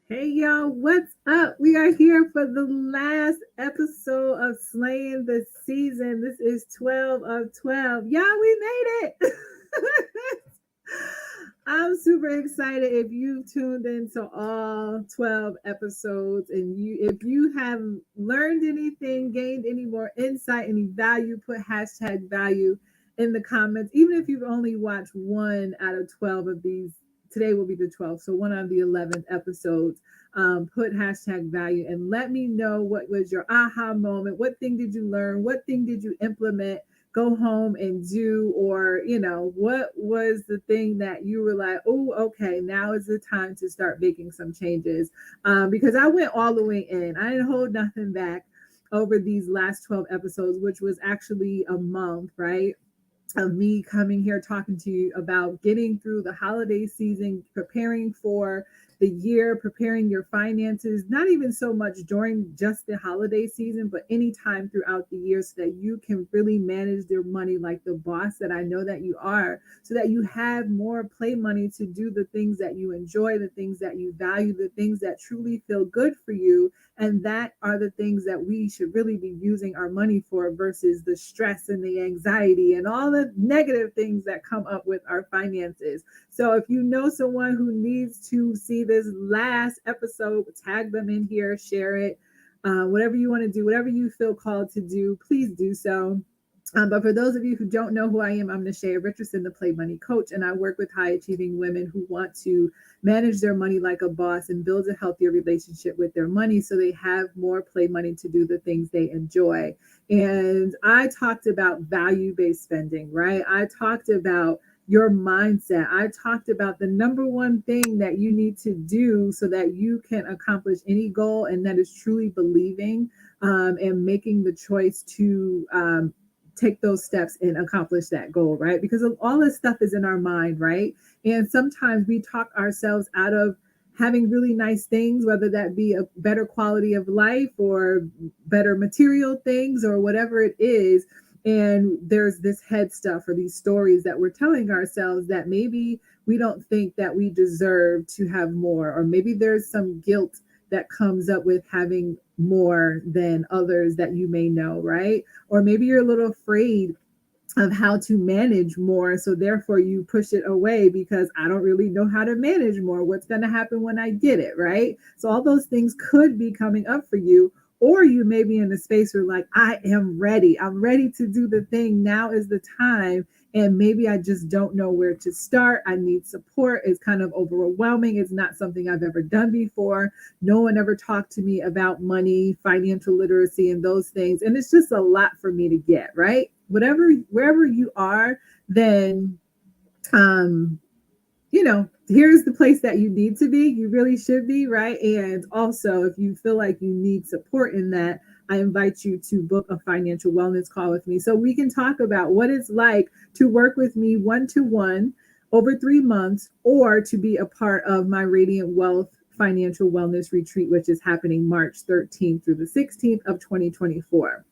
Hey y'all, what's up? We are here for the last episode of Slaying the Season. This is 12 of 12. Y'all, we made it. I'm super excited if you tuned into all 12 episodes and if you have learned anything, gained any more insight, any value, put hashtag value in the comments. Even if you've only watched one out of 12 of these, today will be the 12th, so one out of the 11th episodes. Put hashtag value and let me know what was your aha moment. What thing did you learn? What thing did you implement? Go home and do, or what was the thing that you were like, oh, okay, now is the time to start making some changes. Because I went all the way in, I didn't hold nothing back over these last 12 episodes, which was actually a month, right, of me coming here talking to you about getting through the holiday season, preparing for the year, preparing your finances, not even so much during just the holiday season, but anytime throughout the year, so that you can really manage your money like the boss that I know that you are, so that you have more play money to do the things that you enjoy, the things that you value, the things that truly feel good for you. And that are the things that we should really be using our money for versus the stress and the anxiety and all the negative things that come up with our finances. So if you know someone who needs to see this last episode, tag them in here, share it. Whatever you want to do, whatever you feel called to do, please do so. But for those of you who don't know who I am, I'm Nashaya Richardson, the Play Money Coach, and I work with high achieving women who want to manage their money like a boss and build a healthier relationship with their money so they have more play money to do the things they enjoy. And I talked about value based spending, right? I talked about your mindset. I talked about the number one thing that you need to do so that you can accomplish any goal, and that is truly believing and making the choice to take those steps and accomplish that goal, right? Because of all this stuff is in our mind, right? And sometimes we talk ourselves out of having really nice things, whether that be a better quality of life or better material things or whatever it is. And there's this head stuff or these stories that we're telling ourselves that maybe we don't think that we deserve to have more, or maybe there's some guilt that comes up with having more than others that you may know, right? Or maybe you're a little afraid of how to manage more. So therefore you push it away because I don't really know how to manage more. What's going to happen when I get it, right? So all those things could be coming up for you. Or you may be in a space where like, I am ready. I'm ready to do the thing. Now is the time. And maybe I just don't know where to start. I need support. It's kind of overwhelming. It's not something I've ever done before. No one ever talked to me about money, financial literacy, and those things. And it's just a lot for me to get, right? Whatever, wherever you are, then um here's the place that you need to be. You really should be, right? And also, if you feel like you need support in that, I invite you to book a financial wellness call with me so we can talk about what it's like to work with me one to one over 3 months, or to be a part of my Radiant Wealth Financial Wellness Retreat, which is happening March 13th through the 16th of 2024.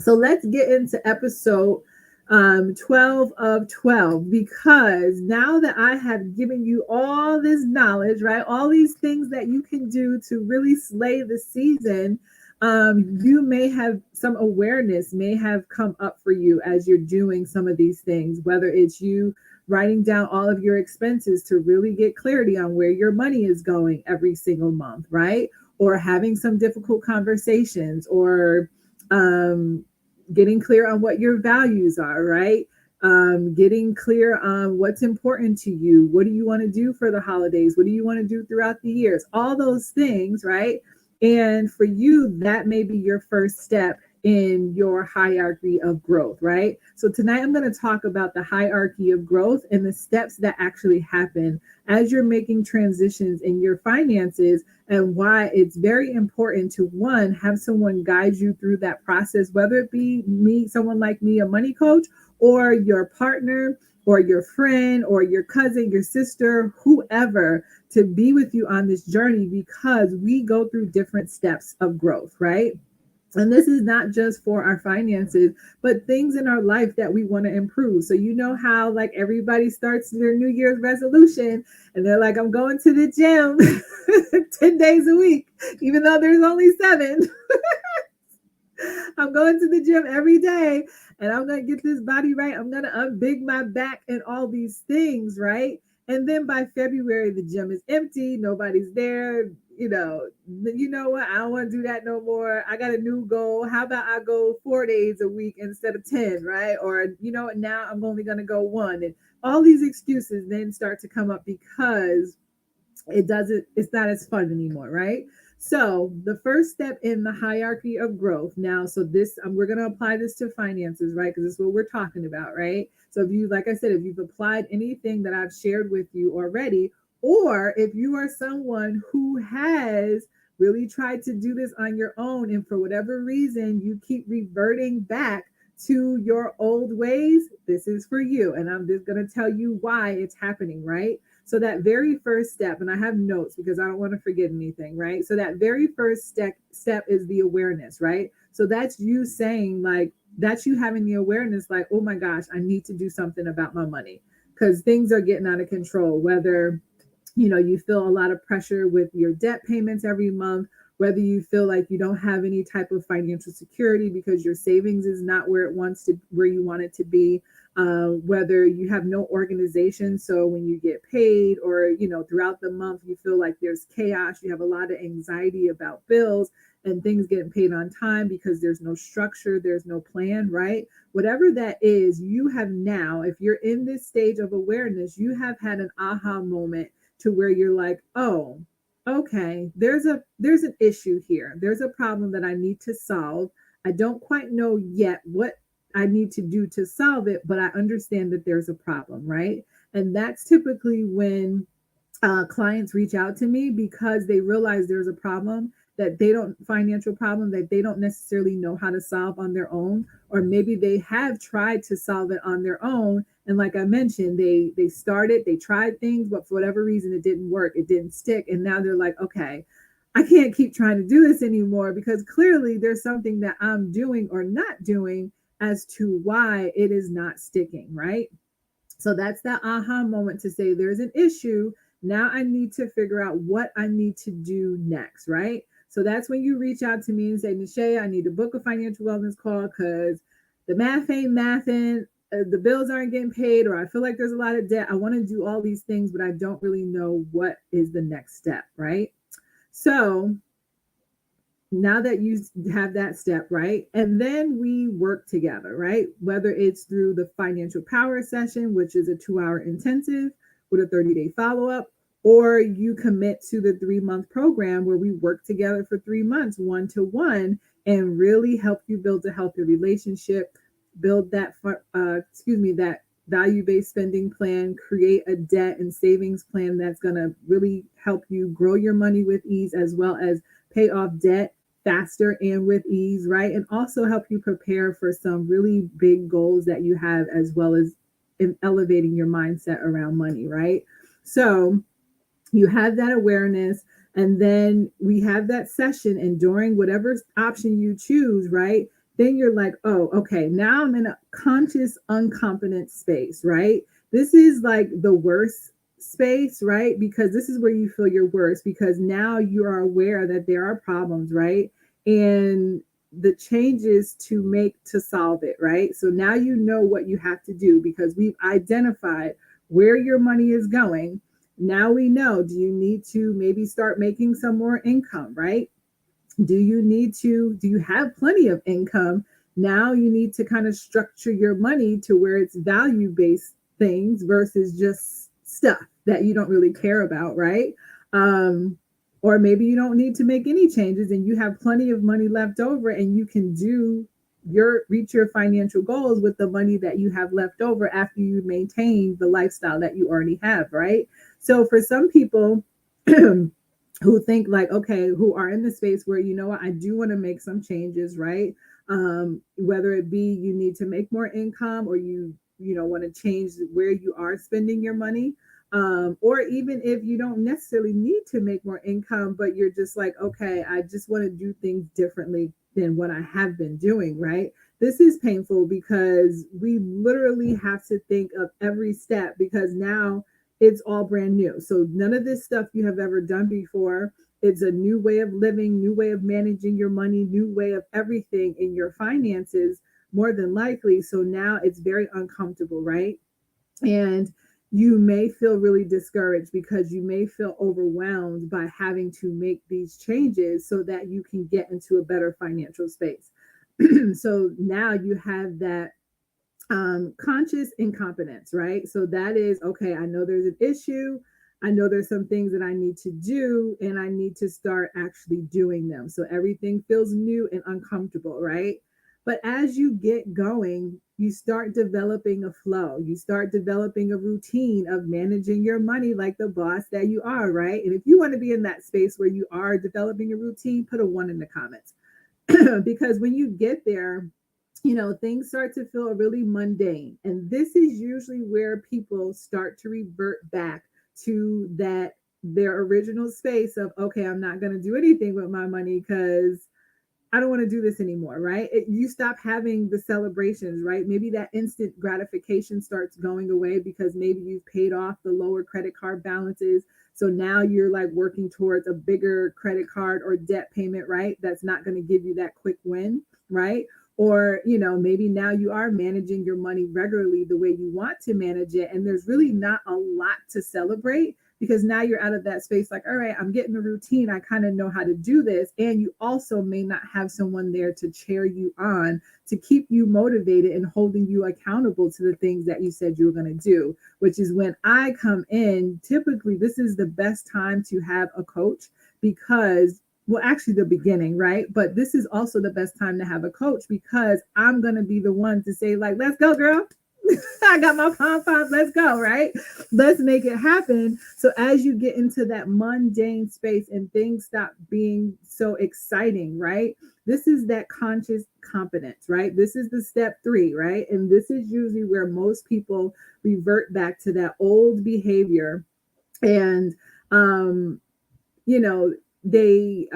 So let's get into episode 12 of 12, because now that I have given you all this knowledge, right, all these things that you can do to really slay the season, you may have some awareness may have come up for you as you're doing some of these things, whether it's you writing down all of your expenses to really get clarity on where your money is going every single month, right? Or having some difficult conversations, or um, getting clear on what your values are, right? Getting clear on what's important to you. What do you want to do for the holidays? What do you want to do throughout the years? All those things, right? And for you, that may be your first step in your hierarchy of growth, right? So tonight I'm going to talk about the hierarchy of growth and the steps that actually happen as you're making transitions in your finances, and why it's very important to, one, have someone guide you through that process, whether it be me, someone like me, a money coach, or your partner, or your friend, or your cousin, your sister, whoever, to be with you on this journey, because we go through different steps of growth, right? And this is not just for our finances, but things in our life that we want to improve. So, you know how, like, everybody starts their New Year's resolution and they're like, I'm going to the gym 10 days a week, even though there's only 7. I'm going to the gym every day and I'm going to get this body right. I'm going to unbig my back and all these things, right? And then by February, the gym is empty. Nobody's there. You know what? I don't want to do that no more. I got a new goal. How about I go 4 days a week instead of 10, right? Or, now I'm only going to go one. And all these excuses then start to come up because it's not as fun anymore, right? So the first step in the hierarchy of growth now, so this we're going to apply this to finances, right? Because this is what we're talking about, right? So if you, like I said, if you've applied anything that I've shared with you already, or if you are someone who has really tried to do this on your own and for whatever reason you keep reverting back to your old ways, this is for you. And I'm just going to tell you why it's happening, right? So that very first step, and I have notes because I don't want to forget anything, right? So that very first step is the awareness, right? So that's you saying, like, that's you having the awareness, like, oh my gosh, I need to do something about my money because things are getting out of control. Whether you feel a lot of pressure with your debt payments every month, whether you feel like you don't have any type of financial security because your savings is not where you want it to be, whether you have no organization, so when you get paid or throughout the month you feel like there's chaos, you have a lot of anxiety about bills and things getting paid on time because there's no structure, there's no plan, right? Whatever that is, you have now, if you're in this stage of awareness, you have had an aha moment to where you're like, oh, okay, there's an issue here. There's a problem that I need to solve. I don't quite know yet what I need to do to solve it, but I understand that there's a problem, right? And that's typically when clients reach out to me because they realize there's a problem that they don't financial problem that they don't necessarily know how to solve on their own, or maybe they have tried to solve it on their own, and like I mentioned, they tried things, but for whatever reason it didn't work, it didn't stick, and now they're like, okay, I can't keep trying to do this anymore because clearly there's something that I'm doing or not doing as to why it is not sticking, right? So that's that aha moment to say there's an issue. Now I need to figure out what I need to do next, right? So that's when you reach out to me and say, Nisha, I need to book a financial wellness call because the math ain't mathing, the bills aren't getting paid, or I feel like there's a lot of debt. I want to do all these things, but I don't really know what is the next step, right? So now that you have that step, right? And then we work together, right? Whether it's through the financial power session, which is a 2-hour intensive with a 30-day follow up, or you commit to the 3-month program where we work together for 3 months, 1-to-1, and really help you build a healthy relationship, build that value based spending plan, create a debt and savings plan that's going to really help you grow your money with ease as well as pay off debt faster and with ease, right? And also help you prepare for some really big goals that you have, as well as in elevating your mindset around money, right? So you have that awareness, and then we have that session, and during whatever option you choose, right? Then you're like, oh, okay, now I'm in a conscious, unconfident space, right? This is like the worst space, right? Because this is where you feel your worst because now you are aware that there are problems, right? And the changes to make to solve it, right? So now you know what you have to do because we've identified where your money is going. Now we know, do you need to maybe start making some more income, right? Do you have plenty of income? Now you need to kind of structure your money to where it's value based things versus just stuff that you don't really care about, right? Um, or maybe you don't need to make any changes and you have plenty of money left over and you can reach your financial goals with the money that you have left over after you maintain the lifestyle that you already have, right? So for some people who think like, okay, who are in the space where, you know what, I do want to make some changes, right? Whether it be you need to make more income or you want to change where you are spending your money. Or even if you don't necessarily need to make more income, but you're just like, okay, I just want to do things differently. than what I have been doing, right? This is painful because we literally have to think of every step because now it's all brand new. So none of this stuff you have ever done before. It's a new way of living, new way of managing your money, new way of everything in your finances, more than likely. So now it's very uncomfortable, right? And you may feel really discouraged because you may feel overwhelmed by having to make these changes so that you can get into a better financial space. So now you have that conscious incompetence, right? So that is okay. I know there's an issue. I know there's some things that I need to do, and I need to start actually doing them. So everything feels new and uncomfortable, right? But as you get going, you start developing a flow. You start developing a routine of managing your money like the boss that you are, right? And if you want to be in that space where you are developing a routine, put a one in the comments. Because when you get there, things start to feel really mundane. And this is usually where people start to revert back to that their original space of, okay, I'm not going to do anything with my money because I don't want to do this anymore, right? You stop having the celebrations, right? Maybe that instant gratification starts going away because maybe you've paid off the lower credit card balances. So now you're like working towards a bigger credit card or debt payment, right? That's not going to give you that quick win, right? Or, maybe now you are managing your money regularly the way you want to manage it. And there's really not a lot to celebrate because now you're out of that space like, all right, I'm getting a routine, I kind of know how to do this. And you also may not have someone there to cheer you on, to keep you motivated and holding you accountable to the things that you said you were going to do, which is when I come in. Typically this is the best time to have a coach because, well, actually the beginning, right? But this is also the best time to have a coach because I'm going to be the one to say like, let's go, girl. I got my pom poms. Let's go, right? Let's make it happen. So as you get into that mundane space and things stop being so exciting, right? This is that conscious competence, right? This is the step 3, right? And this is usually where most people revert back to that old behavior. And they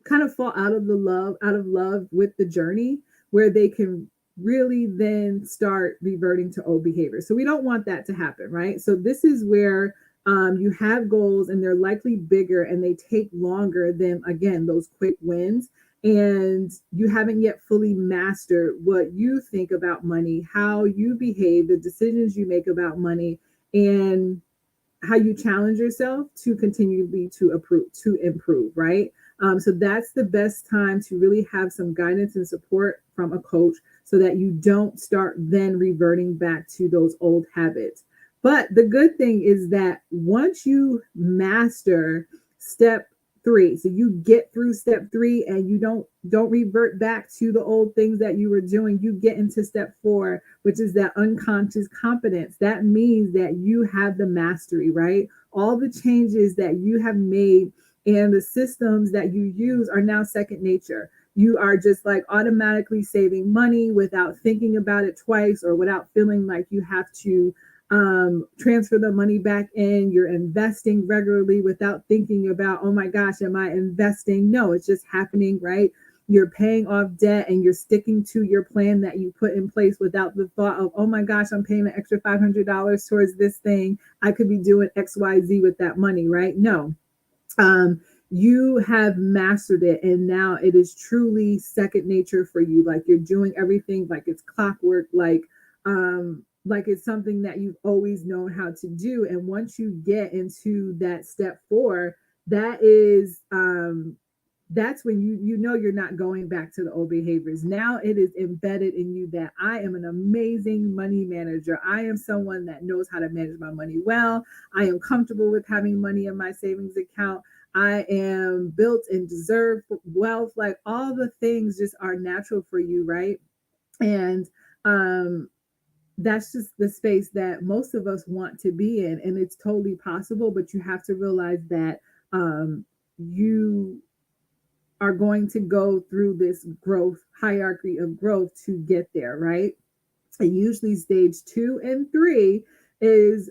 kind of fall out of love with the journey where they can really then start reverting to old behavior. So we don't want that to happen, right? So this is where you have goals and they're likely bigger and they take longer than, again, those quick wins. And you haven't yet fully mastered what you think about money, how you behave, the decisions you make about money, and how you challenge yourself to continually to improve, right? So that's the best time to really have some guidance and support from a coach so that you don't start then reverting back to those old habits. But the good thing is that once you master step 3, so you get through step 3 and you don't revert back to the old things that you were doing, you get into step 4, which is that unconscious competence. That means that you have the mastery, right? All the changes that you have made and the systems that you use are now second nature. You are just like automatically saving money without thinking about it twice or without feeling like you have to transfer the money back in. You're investing regularly without thinking about, oh my gosh, am I investing? No, it's just happening, right? You're paying off debt and you're sticking to your plan that you put in place without the thought of, oh my gosh, I'm paying an extra $500 towards this thing. I could be doing XYZ with that money, right? No. You have mastered it and now it is truly second nature for you. Like you're doing everything like it's clockwork, like it's something that you've always known how to do. And once you get into that step 4, that is that's when you know you're not going back to the old behaviors. Now it is embedded in you that I am an amazing money manager. I am someone that knows how to manage my money well. I am comfortable with having money in my savings account. I am built and deserve wealth. Like all the things just are natural for you, right? And that's just the space that most of us want to be in. And it's totally possible, but you have to realize that you are going to go through this growth hierarchy of growth to get there, right? And usually stage 2 and 3 is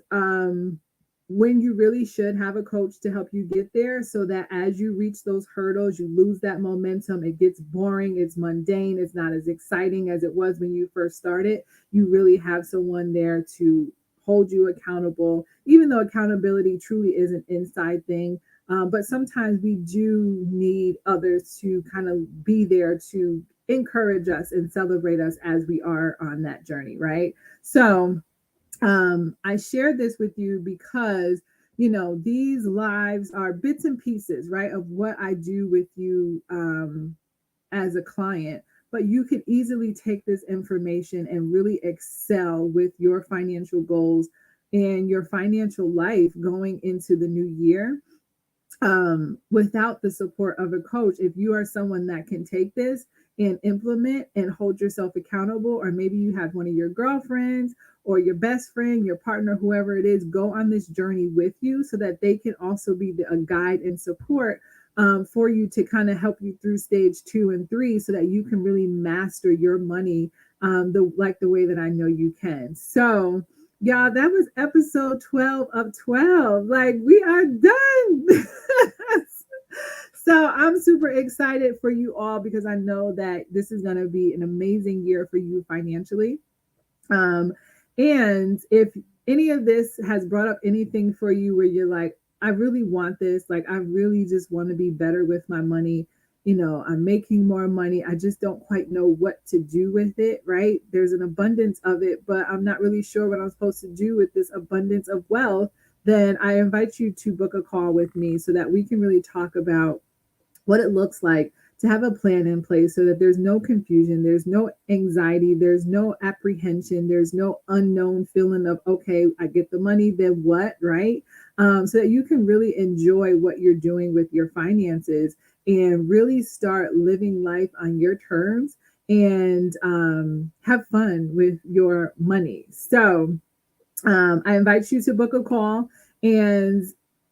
when you really should have a coach to help you get there, so that as you reach those hurdles, you lose that momentum. It gets boring, it's mundane, it's not as exciting as it was when you first started. You really have someone there to hold you accountable, even though accountability truly is an inside thing. But sometimes we do need others to kind of be there to encourage us and celebrate us as we are on that journey, right? So, I shared this with you because, these lives are bits and pieces, right, of what I do with you as a client. But you could easily take this information and really excel with your financial goals and your financial life going into the new year, without the support of a coach. If you are someone that can take this and implement and hold yourself accountable, or maybe you have one of your girlfriends or your best friend, your partner, whoever it is, go on this journey with you so that they can also be a guide and support, for you to kind of help you through stage 2 and 3 so that you can really master your money, the way that I know you can. So, y'all, that was episode 12 of 12. Like, we are done. So I'm super excited for you all because I know that this is going to be an amazing year for you financially. And if any of this has brought up anything for you where you're like, I really want this, like, I really just want to be better with my money. I'm making more money. I just don't quite know what to do with it, right? There's an abundance of it, but I'm not really sure what I'm supposed to do with this abundance of wealth. Then I invite you to book a call with me so that we can really talk about what it looks like to have a plan in place so that there's no confusion, there's no anxiety, there's no apprehension, there's no unknown feeling of, okay, I get the money, then what, right? So that you can really enjoy what you're doing with your finances and really start living life on your terms and have fun with your money. So, I invite you to book a call, and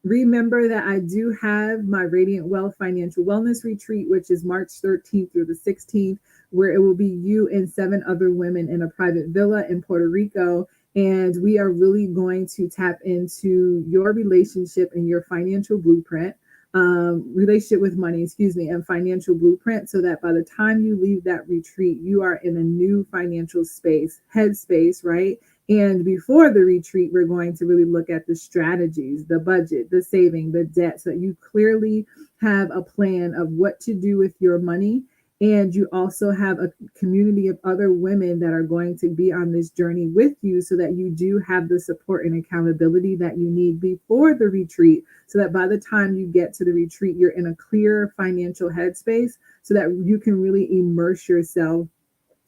remember that I do have my Radiant Wealth Financial Wellness Retreat, which is March 13th through the 16th, where it will be you and 7 other women in a private villa in Puerto Rico. And we are really going to tap into your relationship and your financial blueprint, relationship with money, excuse me, and financial blueprint, so that by the time you leave that retreat, you are in a new financial space, headspace, right? And before the retreat, we're going to really look at the strategies, the budget, the saving, the debt, so that you clearly have a plan of what to do with your money. And you also have a community of other women that are going to be on this journey with you so that you do have the support and accountability that you need before the retreat, so that by the time you get to the retreat, you're in a clear financial headspace so that you can really immerse yourself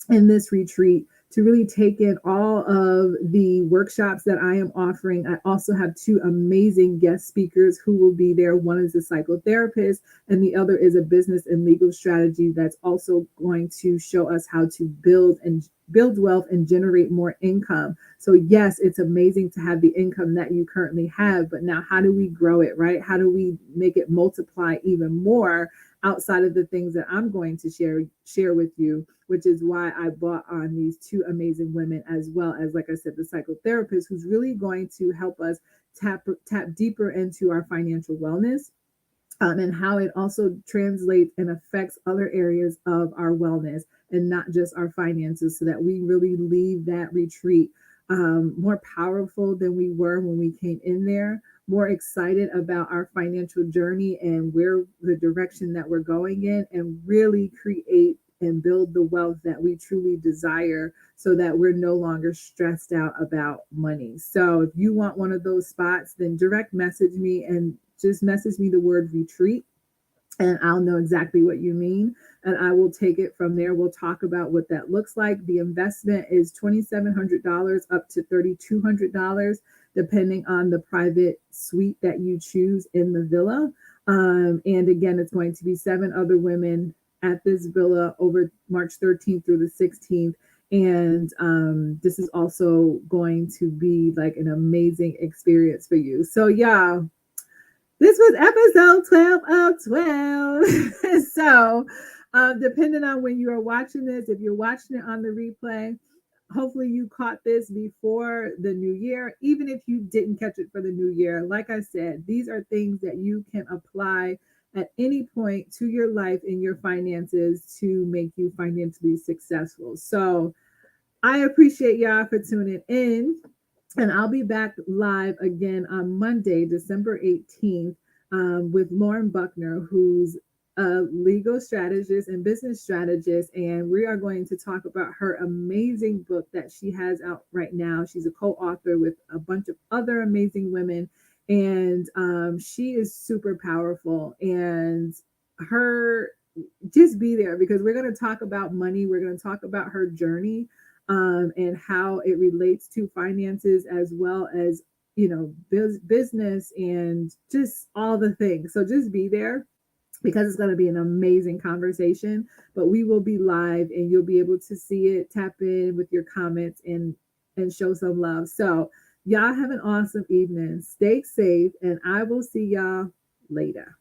in this retreat to really take in all of the workshops that I am offering. I also have 2 amazing guest speakers who will be there. One is a psychotherapist, and the other is a business and legal strategy that's also going to show us how to build wealth and generate more income. So yes, it's amazing to have the income that you currently have, but now how do we grow it, right? How do we make it multiply even more outside of the things that I'm going to share with you, which is why I brought on these 2 amazing women, as well as, like I said, the psychotherapist who's really going to help us tap deeper into our financial wellness, and how it also translates and affects other areas of our wellness and not just our finances, so that we really leave that retreat more powerful than we were when we came in there, more excited about our financial journey and where the direction that we're going in, and really create and build the wealth that we truly desire, so that we're no longer stressed out about money. So if you want one of those spots, then direct message me and just message me the word retreat, and I'll know exactly what you mean, and I will take it from there. We'll talk about what that looks like. The investment is $2,700 up to $3,200, depending on the private suite that you choose in the villa. And again, it's going to be 7 other women at this villa over March 13th through the 16th. And this is also going to be like an amazing experience for you. So yeah, this was episode 12 of 12. So, depending on when you are watching this, if you're watching it on the replay, hopefully you caught this before the new year. Even if you didn't catch it for the new year, like I said, these are things that you can apply at any point to your life and your finances to make you financially successful. So I appreciate y'all for tuning in. And I'll be back live again on Monday, December 18th, with Lauren Buckner, who's a legal strategist and business strategist. And we are going to talk about her amazing book that she has out right now. She's a co author with a bunch of other amazing women. And she is super powerful. And her, just be there because we're going to talk about money. We're going to talk about her journey and how it relates to finances as well as business and just all the things. So just be there because it's going to be an amazing conversation. But we will be live and you'll be able to see it, tap in with your comments and show some love. So y'all have an awesome evening. Stay safe, and I will see y'all later.